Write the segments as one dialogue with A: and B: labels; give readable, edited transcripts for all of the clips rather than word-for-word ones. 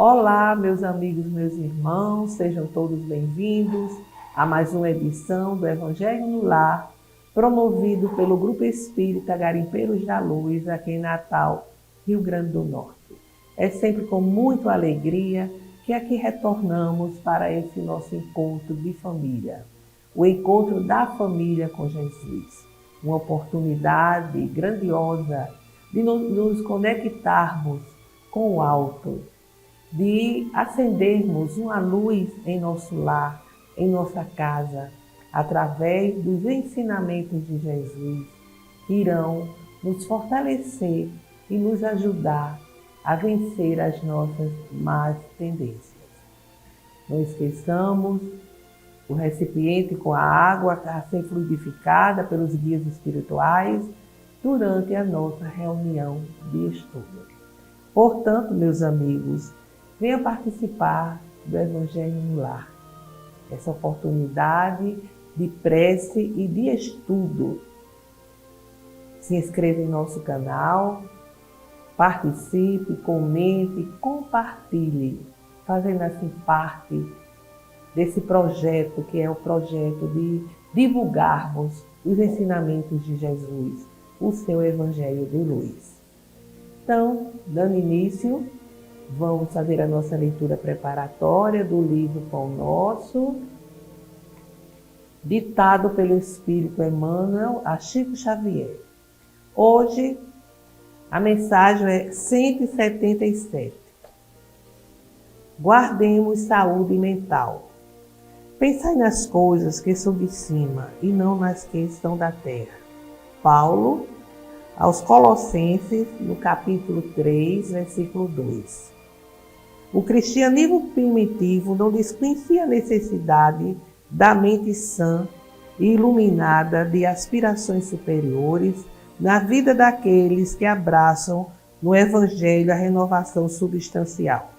A: Olá, meus amigos, meus irmãos, sejam todos bem-vindos a mais uma edição do Evangelho no Lar, promovido pelo Grupo Espírita Garimpeiros da Luz, aqui em Natal, Rio Grande do Norte. É sempre com muita alegria que aqui retornamos para esse nosso encontro de família, o encontro da família com Jesus, uma oportunidade grandiosa de nos conectarmos com o alto, de acendermos uma luz em nosso lar, em nossa casa, através dos ensinamentos de Jesus, que irão nos fortalecer e nos ajudar a vencer as nossas más tendências. Não esqueçamos o recipiente com a água a ser fluidificada pelos guias espirituais durante a nossa reunião de estudo. Portanto, meus amigos, venha participar do Evangelho no Lar, essa oportunidade de prece e de estudo. Se inscreva em nosso canal, participe, comente, compartilhe, fazendo assim parte desse projeto que é o projeto de divulgarmos os ensinamentos de Jesus, o seu Evangelho de luz. Então, dando início, vamos fazer a nossa leitura preparatória do livro Pão Nosso, ditado pelo Espírito Emmanuel a Chico Xavier. Hoje, a mensagem é 177. Guardemos saúde mental. Pensai nas coisas que são de cima e não nas que estão da terra. Paulo, aos Colossenses, no capítulo 3, versículo 2. O cristianismo primitivo não desconhecia a necessidade da mente sã e iluminada de aspirações superiores na vida daqueles que abraçam no Evangelho a renovação substancial.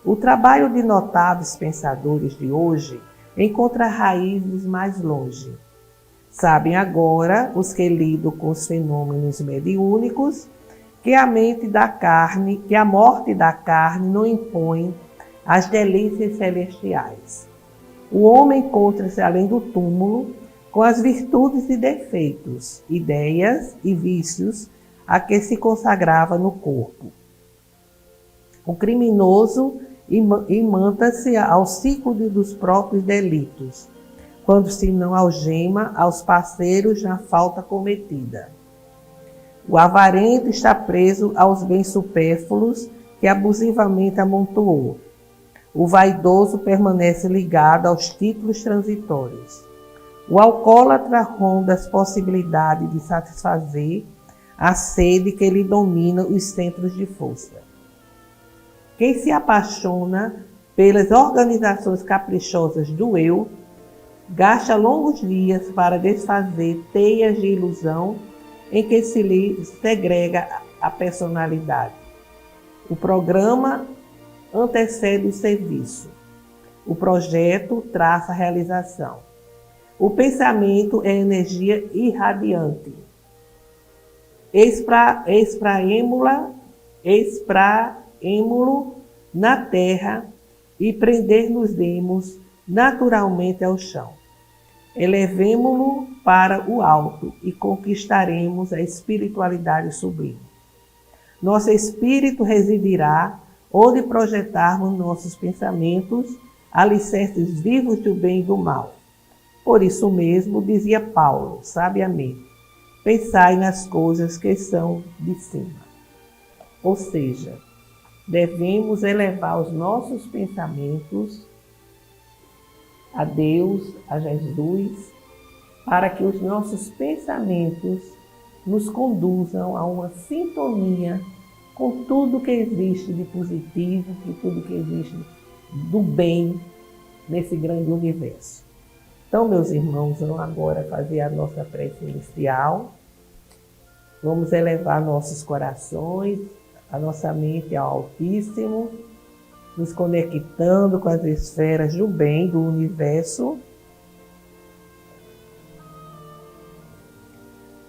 A: O trabalho de notáveis pensadores de hoje encontra raízes mais longe. Sabem agora, os que lidam com os fenômenos mediúnicos, que a morte da carne não impõe as delícias celestiais. O homem encontra-se além do túmulo com as virtudes e defeitos, ideias e vícios a que se consagrava no corpo. O criminoso imanta-se ao ciclo dos próprios delitos, quando se não algema aos parceiros na falta cometida. O avarento está preso aos bens supérfluos que abusivamente amontoou. O vaidoso permanece ligado aos títulos transitórios. O alcoólatra ronda as possibilidades de satisfazer a sede que lhe domina os centros de força. Quem se apaixona pelas organizações caprichosas do eu, gasta longos dias para desfazer teias de ilusão em que se lhe segrega a personalidade. O programa antecede o serviço. O projeto traça a realização. O pensamento é energia irradiante. Espraemo-lo na terra e prender-nos-demos naturalmente ao chão. Elevemo-lo para o alto e conquistaremos a espiritualidade sublime. Nosso espírito residirá onde projetarmos nossos pensamentos, alicerces vivos do bem e do mal. Por isso mesmo, dizia Paulo, sabiamente, pensai nas coisas que são de cima. Ou seja, devemos elevar os nossos pensamentos a Deus, a Jesus, para que os nossos pensamentos nos conduzam a uma sintonia com tudo que existe de positivo, com tudo que existe do bem nesse grande universo. Então, meus irmãos, vamos agora fazer a nossa prece inicial. Vamos elevar nossos corações, a nossa mente ao Altíssimo, nos conectando com as esferas do bem do universo.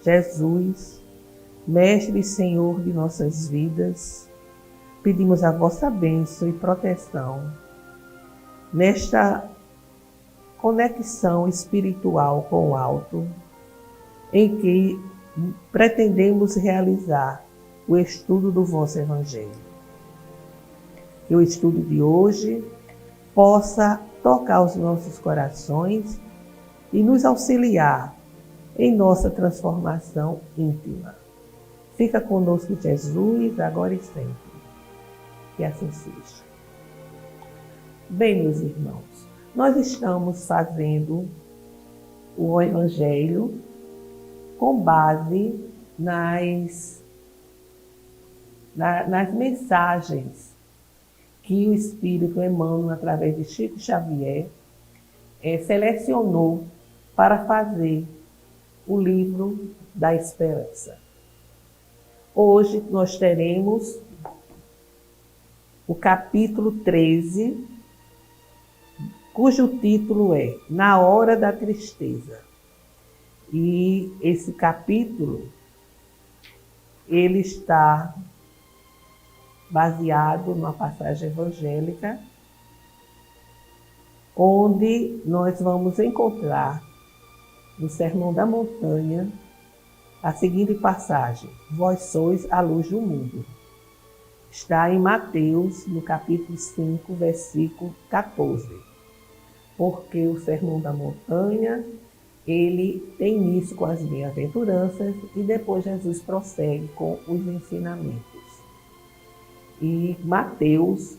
A: Jesus, Mestre e Senhor de nossas vidas, pedimos a vossa bênção e proteção nesta conexão espiritual com o alto, em que pretendemos realizar o estudo do vosso Evangelho. Que o estudo de hoje possa tocar os nossos corações e nos auxiliar em nossa transformação íntima. Fica conosco, Jesus, agora e sempre. Que assim seja. Bem, meus irmãos, nós estamos fazendo o Evangelho com base nas mensagens que o Espírito Emmanuel, através de Chico Xavier, selecionou para fazer o livro da esperança. Hoje nós teremos o capítulo 13, cujo título é Na Hora da Tristeza. E esse capítulo, ele está baseado numa passagem evangélica, onde nós vamos encontrar no Sermão da Montanha a seguinte passagem: Vós sois a luz do mundo. Está em Mateus, no capítulo 5, versículo 14. Porque o Sermão da Montanha, ele tem início com as bem-aventuranças e depois Jesus prossegue com os ensinamentos. E Mateus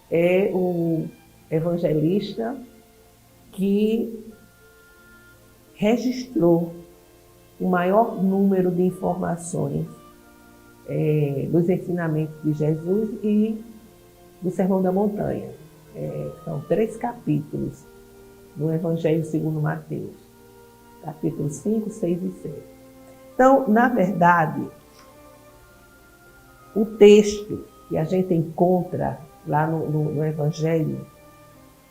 A: é o evangelista que registrou o maior número de informações dos ensinamentos de Jesus e do Sermão da Montanha. São 3 capítulos no Evangelho segundo Mateus, capítulos 5, 6 e 7. Então, na verdade, o texto que a gente encontra lá no Evangelho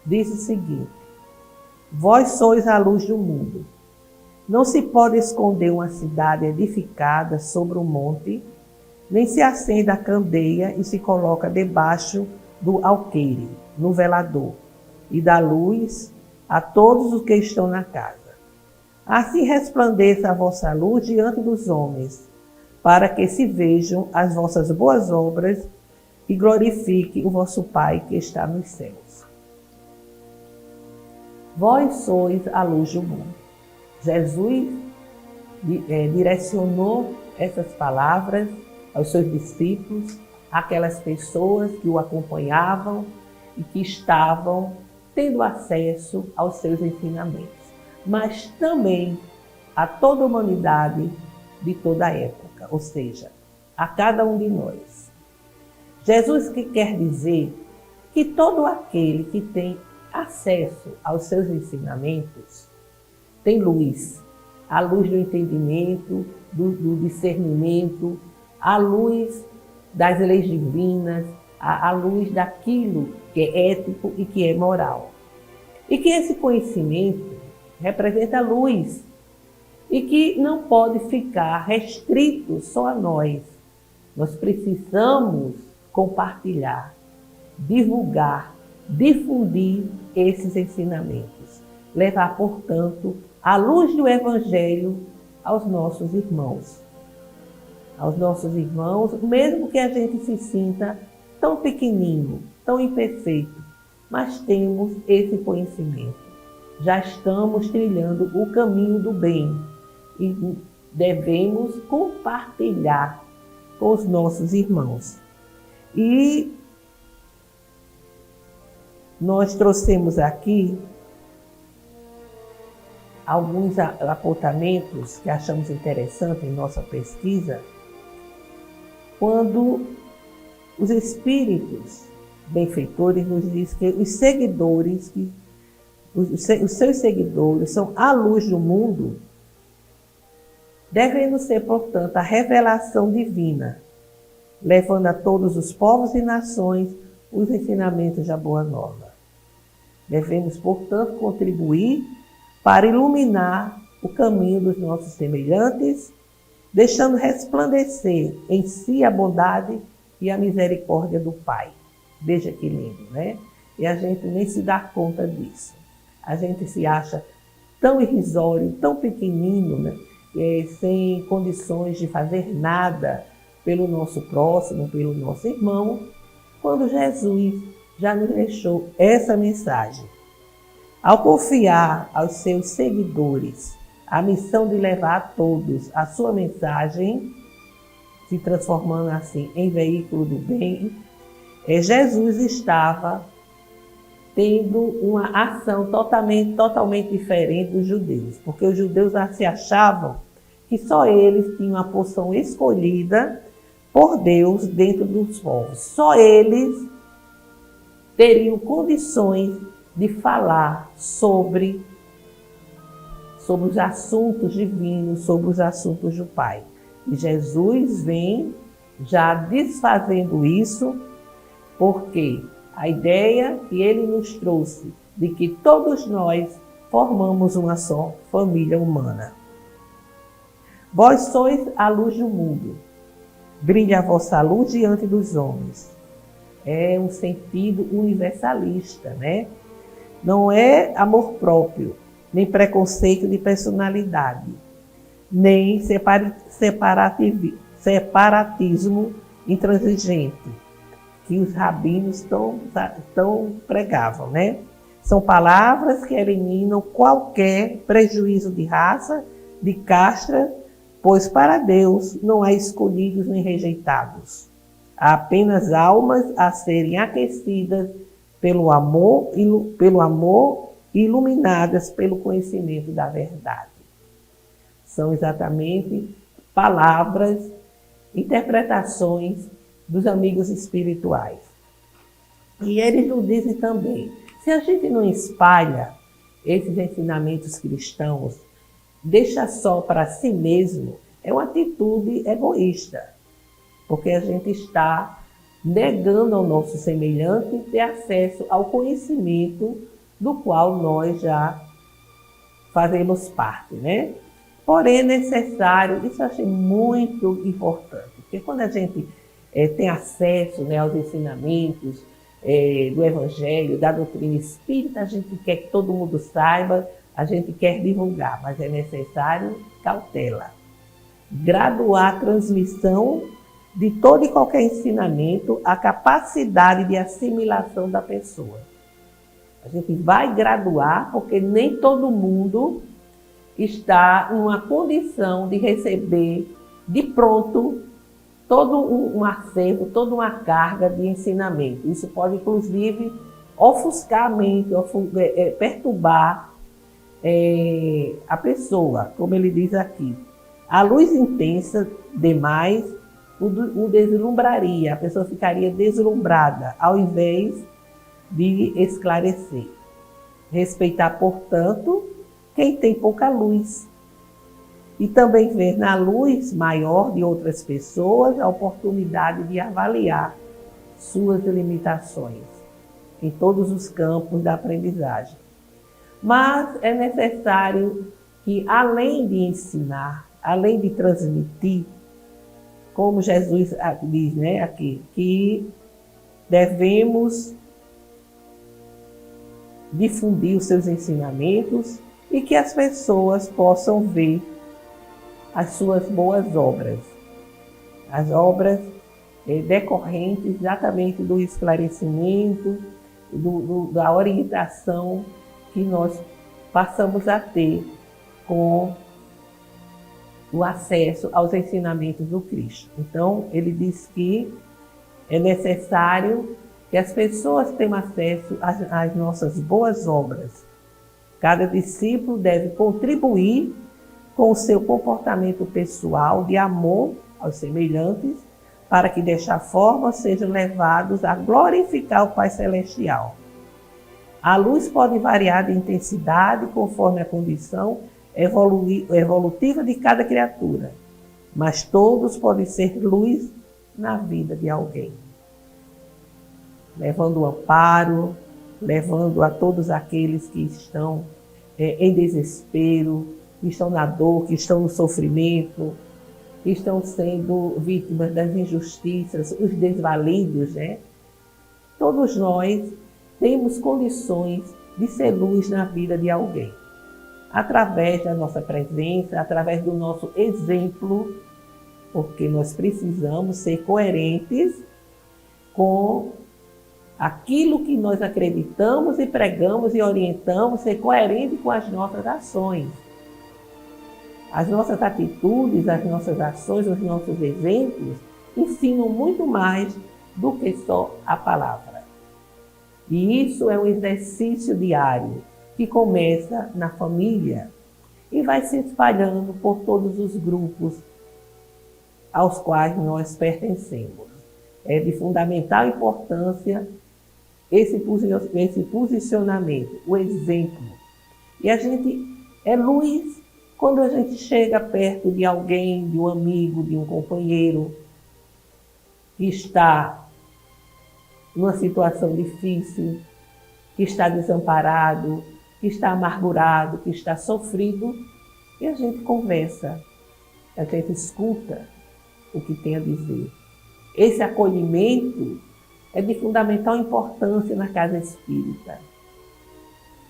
A: diz o seguinte: Vós sois a luz do mundo. Não se pode esconder uma cidade edificada sobre um monte, nem se acende a candeia e se coloca debaixo do alqueire, no velador, e dá luz a todos os que estão na casa. Assim resplandeça a vossa luz diante dos homens, para que se vejam as vossas boas obras e glorifique o vosso Pai que está nos céus. Vós sois a luz do mundo. Jesus direcionou essas palavras aos seus discípulos, aquelas pessoas que o acompanhavam e que estavam tendo acesso aos seus ensinamentos, mas também a toda a humanidade de toda a época, ou seja, a cada um de nós. Jesus que quer dizer que todo aquele que tem acesso aos seus ensinamentos tem luz, a luz do entendimento, do discernimento, a luz das leis divinas, a luz daquilo que é ético e que é moral. E que esse conhecimento representa luz e que não pode ficar restrito só a nós. Nós precisamos compartilhar, divulgar, difundir esses ensinamentos. Levar, portanto, a luz do Evangelho aos nossos irmãos. Aos nossos irmãos, mesmo que a gente se sinta tão pequenino, tão imperfeito, mas temos esse conhecimento. Já estamos trilhando o caminho do bem e devemos compartilhar com os nossos irmãos. E nós trouxemos aqui alguns apontamentos que achamos interessantes em nossa pesquisa, quando os espíritos benfeitores nos dizem que os seguidores, os seus seguidores são a luz do mundo, devendo ser, portanto, a revelação divina, levando a todos os povos e nações os ensinamentos da Boa Nova. Devemos, portanto, contribuir para iluminar o caminho dos nossos semelhantes, deixando resplandecer em si a bondade e a misericórdia do Pai. Veja que lindo, né? E a gente nem se dá conta disso. A gente se acha tão irrisório, tão pequenino, né? Sem condições de fazer nada pelo nosso próximo, pelo nosso irmão, quando Jesus já nos deixou essa mensagem. Ao confiar aos seus seguidores a missão de levar a todos a sua mensagem, se transformando assim em veículo do bem, Jesus estava tendo uma ação totalmente diferente dos judeus, porque os judeus se achavam que só eles tinham a porção escolhida por Deus dentro dos povos. Só eles teriam condições de falar sobre os assuntos divinos, sobre os assuntos do Pai. E Jesus vem já desfazendo isso, porque a ideia que ele nos trouxe de que todos nós formamos uma só família humana. Vós sois a luz do mundo. Brilhe a vossa luz diante dos homens. É um sentido universalista, né? Não é amor próprio, nem preconceito de personalidade, nem separatismo intransigente, que os rabinos tão pregavam, né? São palavras que eliminam qualquer prejuízo de raça, de casta, pois para Deus não há escolhidos nem rejeitados. Há apenas almas a serem aquecidas pelo amor e iluminadas pelo conhecimento da verdade. São exatamente palavras, interpretações dos amigos espirituais. E eles nos dizem também, se a gente não espalha esses ensinamentos cristãos, deixa só para si mesmo, é uma atitude egoísta, porque a gente está negando ao nosso semelhante ter acesso ao conhecimento do qual nós já fazemos parte, né? Porém, é necessário, isso eu achei muito importante, porque quando a gente tem acesso, né, aos ensinamentos do Evangelho, da doutrina espírita, a gente quer que todo mundo saiba, a gente quer divulgar, mas é necessário cautela. Graduar a transmissão de todo e qualquer ensinamento, a capacidade de assimilação da pessoa. A gente vai graduar, porque nem todo mundo está numa condição de receber de pronto todo um acervo, toda uma carga de ensinamento. Isso pode, inclusive, ofuscar a mente, perturbar a pessoa, como ele diz aqui. A luz intensa demais o deslumbraria, a pessoa ficaria deslumbrada, ao invés de esclarecer. Respeitar, portanto, quem tem pouca luz. E também ver na luz maior de outras pessoas a oportunidade de avaliar suas limitações em todos os campos da aprendizagem. Mas é necessário que, além de ensinar, além de transmitir, como Jesus diz, né, aqui, que devemos difundir os seus ensinamentos e que as pessoas possam ver as suas boas obras, as obras decorrentes exatamente do esclarecimento, da orientação que nós passamos a ter com o acesso aos ensinamentos do Cristo. Então, ele diz que é necessário que as pessoas tenham acesso às nossas boas obras. Cada discípulo deve contribuir com o seu comportamento pessoal de amor aos semelhantes, para que desta forma sejam levados a glorificar o Pai Celestial. A luz pode variar de intensidade conforme a condição evolutiva de cada criatura, mas todos podem ser luz na vida de alguém, levando o amparo, levando a todos aqueles que estão em desespero, que estão na dor, que estão no sofrimento, que estão sendo vítimas das injustiças, os desvalidos, né? Todos nós temos condições de ser luz na vida de alguém, através da nossa presença, através do nosso exemplo, porque nós precisamos ser coerentes com aquilo que nós acreditamos e pregamos e orientamos, ser coerente com as nossas ações. As nossas atitudes, as nossas ações, os nossos exemplos ensinam muito mais do que só a palavra. E isso é um exercício diário que começa na família e vai se espalhando por todos os grupos aos quais nós pertencemos. É de fundamental importância esse posicionamento, o exemplo. E a gente é luz quando a gente chega perto de alguém, de um amigo, de um companheiro que está numa situação difícil, que está desamparado, que está amargurado, que está sofrido, e a gente conversa, a gente escuta o que tem a dizer. Esse acolhimento é de fundamental importância na casa espírita.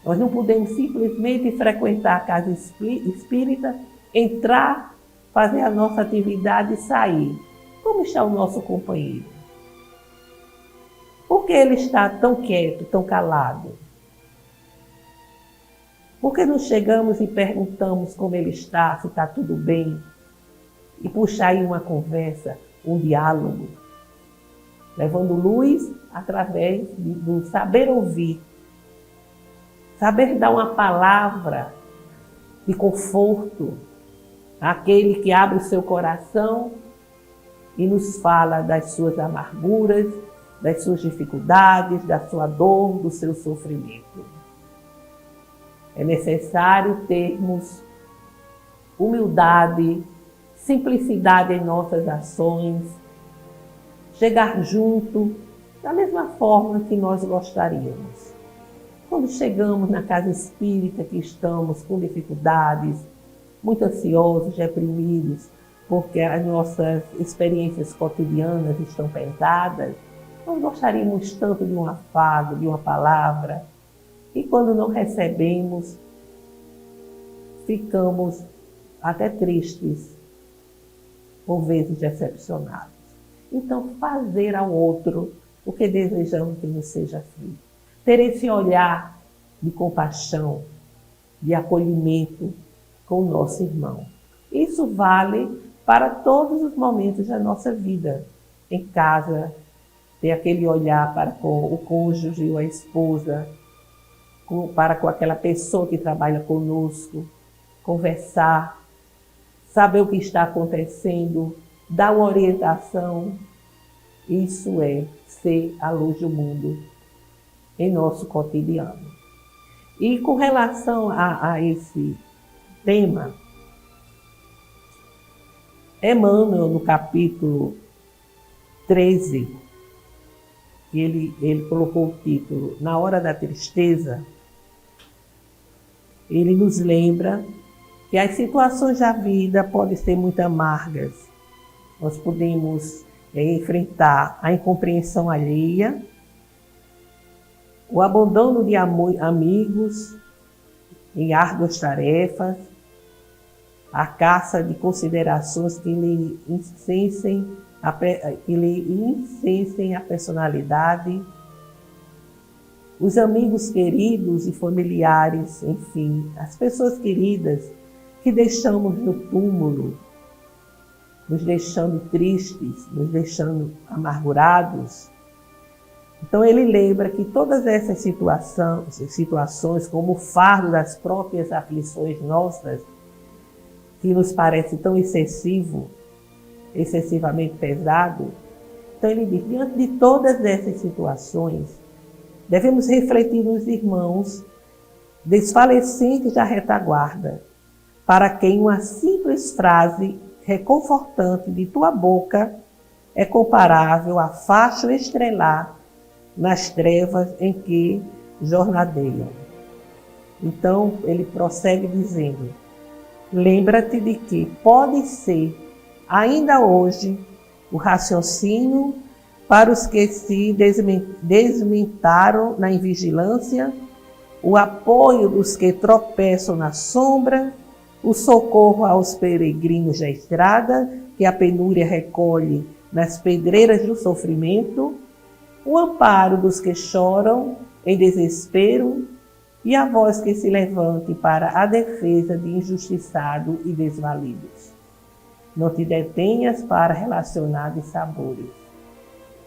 A: Nós não podemos simplesmente frequentar a casa espírita, entrar, fazer a nossa atividade e sair. Como está o nosso companheiro? Por que ele está tão quieto, tão calado? Por que não chegamos e perguntamos como ele está, se está tudo bem? E puxar aí uma conversa, um diálogo, levando luz através do saber ouvir, saber dar uma palavra de conforto àquele que abre o seu coração e nos fala das suas amarguras, das suas dificuldades, da sua dor, do seu sofrimento. É necessário termos humildade, simplicidade em nossas ações, chegar junto da mesma forma que nós gostaríamos. Quando chegamos na casa espírita que estamos com dificuldades, muito ansiosos, reprimidos, porque as nossas experiências cotidianas estão pesadas, nós gostaríamos tanto de um afago, de uma palavra, e quando não recebemos, ficamos até tristes, por vezes decepcionados. Então, fazer ao outro o que desejamos que nos seja feito. Ter esse olhar de compaixão, de acolhimento com o nosso irmão. Isso vale para todos os momentos da nossa vida. Em casa, ter aquele olhar para com o cônjuge ou a esposa, para com aquela pessoa que trabalha conosco, conversar, saber o que está acontecendo, dar uma orientação. Isso é ser a luz do mundo em nosso cotidiano. E com relação a esse tema, Emmanuel, no capítulo 13, ele colocou o título Na Hora da Tristeza, ele nos lembra que as situações da vida podem ser muito amargas. Nós podemos enfrentar a incompreensão alheia, o abandono de amigos em árduas tarefas, a caça de considerações que lhe incensem a personalidade, os amigos queridos e familiares, enfim, as pessoas queridas que deixamos no túmulo, nos deixando tristes, nos deixando amargurados. Então ele lembra que todas essas situações, como o fardo das próprias aflições nossas, que nos parece tão excessivamente pesado, então ele diz, diante de todas essas situações, devemos refletir nos irmãos desfalecentes da retaguarda, para quem uma simples frase reconfortante de tua boca é comparável a facho estrelar nas trevas em que jornadeiam. Então, ele prossegue dizendo, lembra-te de que pode ser Ainda hoje, o raciocínio para os que se desmentaram na invigilância, o apoio dos que tropeçam na sombra, o socorro aos peregrinos da estrada, que a penúria recolhe nas pedreiras do sofrimento, o amparo dos que choram em desespero e a voz que se levante para a defesa de injustiçados e desvalidos. Não te detenhas para relacionar dissabores.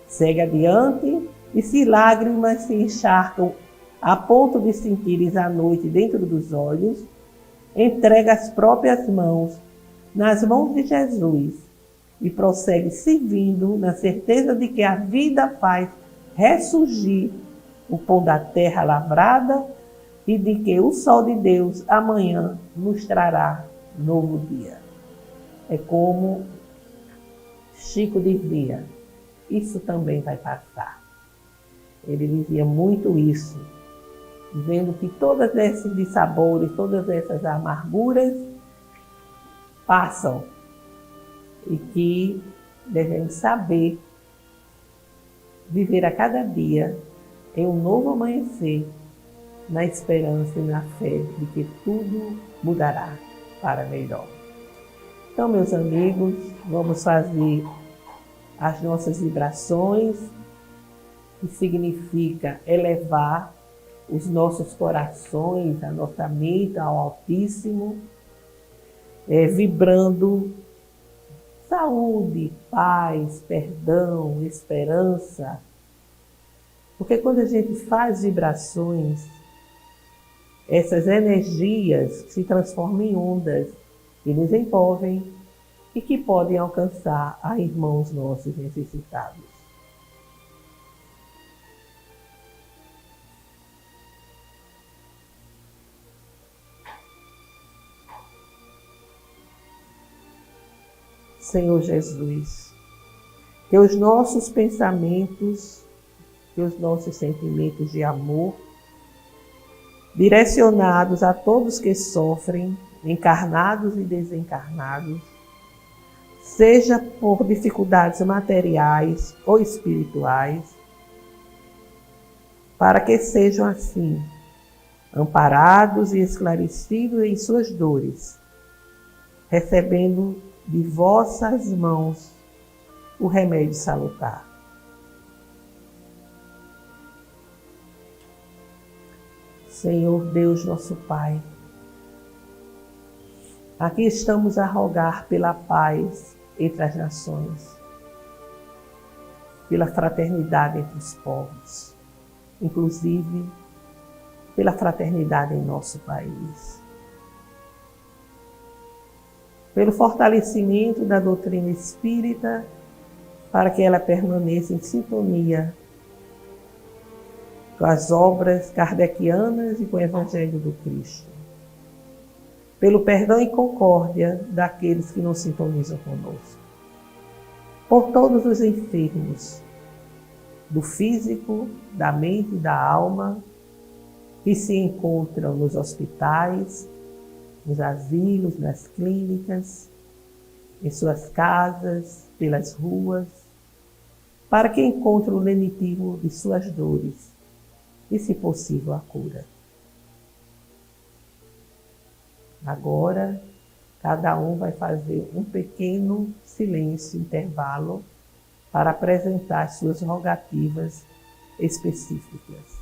A: Segue adiante e se lágrimas se encharcam a ponto de sentires a noite dentro dos olhos, entrega as próprias mãos nas mãos de Jesus e prossegue servindo na certeza de que a vida faz ressurgir o pão da terra lavrada e de que o sol de Deus amanhã nos trará novo dia. É como Chico dizia, isso também vai passar. Ele dizia muito isso, dizendo que todos esses dissabores, todas essas amarguras passam e que devemos saber viver a cada dia em um novo amanhecer, na esperança e na fé de que tudo mudará para melhor. Então, meus amigos, vamos fazer as nossas vibrações, que significa elevar os nossos corações, a nossa mente ao Altíssimo, vibrando saúde, paz, perdão, esperança. Porque quando a gente faz vibrações, essas energias se transformam em ondas que nos envolvem e que podem alcançar a irmãos nossos necessitados. Senhor Jesus, que os nossos pensamentos, que os nossos sentimentos de amor, direcionados a todos que sofrem, encarnados e desencarnados, seja por dificuldades materiais ou espirituais, para que sejam assim, amparados e esclarecidos em suas dores, recebendo de vossas mãos o remédio salutar. Senhor Deus, nosso Pai, aqui estamos a rogar pela paz entre as nações, pela fraternidade entre os povos, inclusive pela fraternidade em nosso país, pelo fortalecimento da doutrina espírita, para que ela permaneça em sintonia com as obras kardecianas e com o Evangelho do Cristo, pelo perdão e concórdia daqueles que não sintonizam conosco, por todos os enfermos, do físico, da mente e da alma, que se encontram nos hospitais, nos asilos, nas clínicas, em suas casas, pelas ruas, para que encontrem o lenitivo de suas dores e, se possível, a cura. Agora, cada um vai fazer um pequeno silêncio, intervalo, para apresentar suas rogativas específicas.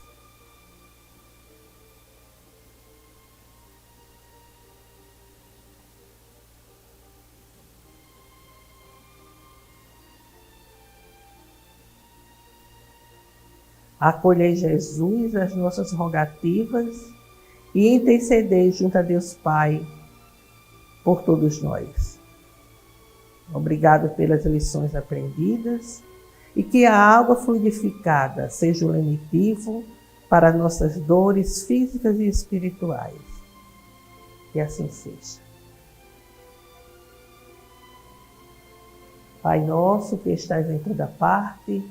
A: Acolhei, Jesus, as nossas rogativas e intercedei junto a Deus Pai por todos nós. Obrigado pelas lições aprendidas e que a água fluidificada seja o lenitivo para nossas dores físicas e espirituais. Que assim seja. Pai nosso que estais em toda parte,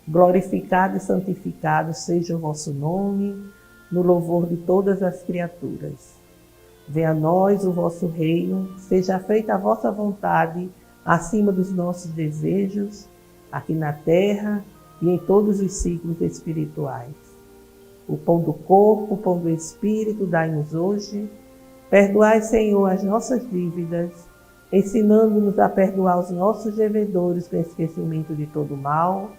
A: glorificado e santificado seja o vosso nome, no louvor de todas as criaturas. Venha a nós o vosso reino, seja feita a vossa vontade, acima dos nossos desejos, aqui na terra e em todos os ciclos espirituais. O pão do corpo, o pão do Espírito, dai-nos hoje. Perdoai, Senhor, as nossas dívidas, ensinando-nos a perdoar os nossos devedores com esquecimento de todo mal,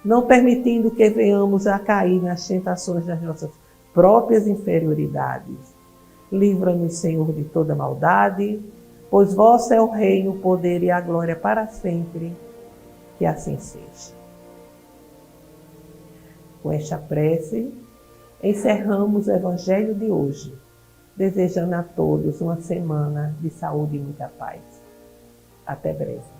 A: não permitindo que venhamos a cair nas tentações das nossas próprias inferioridades. Livra-nos, Senhor, de toda maldade, pois vosso é o reino, o poder e a glória para sempre. Que assim seja. Com esta prece, encerramos o Evangelho de hoje, desejando a todos uma semana de saúde e muita paz. Até breve.